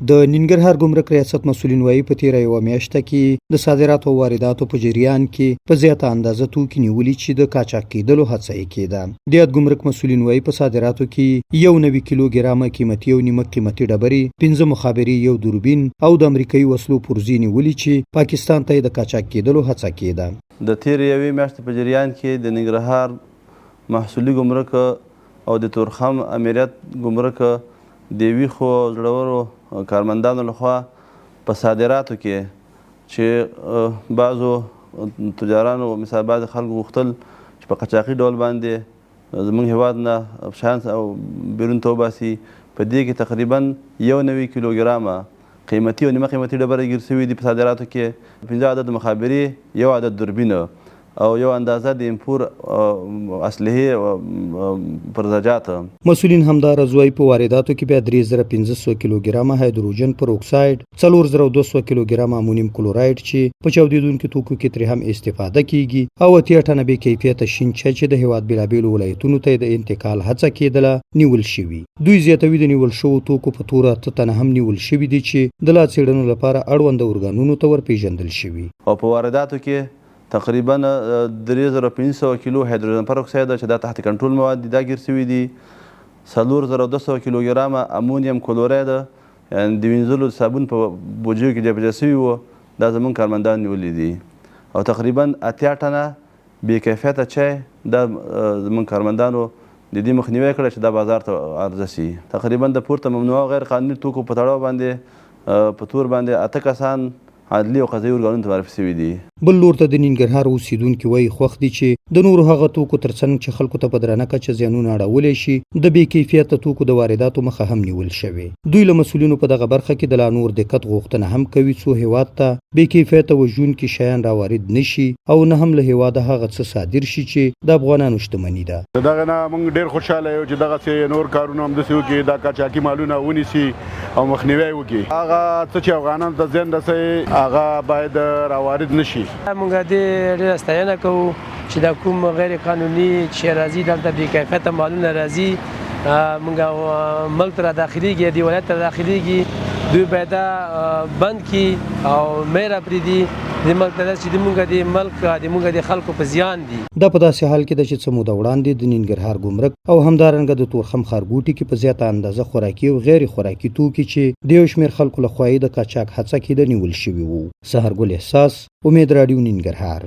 د ننګرهار ګمرک ریاست مسؤلین وایي په تیره یوه میاشته کې د صادراتو او وارداتو په جریان کې په زیاته اندازه توکي نیولي چې د قاچاق کېدلو هڅه یې کېده. د یاد ګمرک مسؤلین وایي په صادراتو کې 1 کیلوګرامه قیمتي او نیمه قیمتي ډبرې، 5 مخابرې، یو دوربین او د امریکایي وسلو پرزې نیولي چې پاکستان ته د قاچاق کېدلو هڅه کېده. د تیرې یوې میاشتې په جریان کې د ننګرهار محصولي ګمرک او د تورخم امریت ګمرک د ویښو زړورو کارمندانو لخوا په صادراتو کې چې بعضو تجارانو مثال بعض خلکو غوښتل چې په قاچاقي ډول باندې زموږ هیواد نه شیان او بیرون ته وباسي، په دې کې تقریبا 1 کیلوګرامه قیمتي او نیمه قیمتي ډبرې ګیر شوي دي. په صادراتو کې 5 عدد مخابرې، 1 عدد دوربین او یو اندازه د امپور اصلحې پرزجات. مسؤلین همداراز وایي په وارداتو کې بیا 3500 کیلوګرامه هایدروجن پر اکساید، 4200 کیلوګرامه امونیم کلوراید چې په چاودیدونکو توکو کې ترې هم استفاده کیږي، او 80 ټنه بې کیفیته شین چای چې د هیواد بېلابېلو ولایتونو ته د انتقال هڅه کېدله نیول شوي. دوی زیاتوي د نیول شوو توکو په توره 8 تنه هم نیول شوي دي چې د لا څېړنو لپاره اړونده ارګانونو ته ورپېژندل شوي. او په وارداتو کې تقریبا 3500 کیلو هایدروجن پر اکساید چې دا تحت کنټرول مواد دي دا ګیر شوي دي، 4200 کیلوګرامه امونیم کلوراید یعنې د وینځلو صابون په بوجیو کې جابجا شوي وو، دا زموږ کارمندان نیولي دي. او تقریبا 80 ټنه بې کیفیته چای دا زموږ کارمندانو د دې مخنیوی کړی چې دا بازار ته عرضه شي. تقریبا د پورته ممنوعه او غیر قانوني توکو په تړاو باندې په تور باندې 8 کسان عدلي او قضایي ارګانونو ته معرفي شوي دي. بل لور ته د ننګرهار اوسیدونکي وایي خوښ دي چې د نورو هغه توکو ترڅنګ چې خلکو ته په درانه کچه زیانونه اړولی شي د بې کیفیته توکو د وارداتو مخه هم نیول شوې. دوی له مسؤلینو په دغه برخه کې د لا نور دقت غوښتنه هم کوي څو هیواد ته بې کیفیته وژونکي شیان راوارد نشي او نه هم له هیواده هغه څه صادر شي چې د افغانانو شتمني ده. دغه نه موږ ډېر خوشحاله یو چې دغسې نور کارونه همداسې وکړي، دا قاچاقي مالونه ونیسي او مخنیوی وکړي. هغه څه چې افغانانو ته زیان رسوي هغه باید راوارد نشي. موږ دې ډېره ستاینه کوو چې دا کوم غیر قانوني چې راځي دلته بې کیفیته مالونه راځي موږ ملک ته را داخلېږي، دې ولایت ته داخلېږي، دوی باید دا بند کړي او مه راپرېږدي دې ملک ته چې زموږ د ملک زموږ د خلکو په زیان دي. دا په داسې حال کې ده چې څه موده وړاندې د ننګرهار ګمرک او همدارنګه د تورخم ښارګوټي کې په زیاته اندازه خوراکي او غیر خوراکي توکي چې د یو شمېر خلکو لخوا یې د قاچاق هڅه کېده نیول شوي وو. سحرګل احساس، امید راډیو، ننګرهار.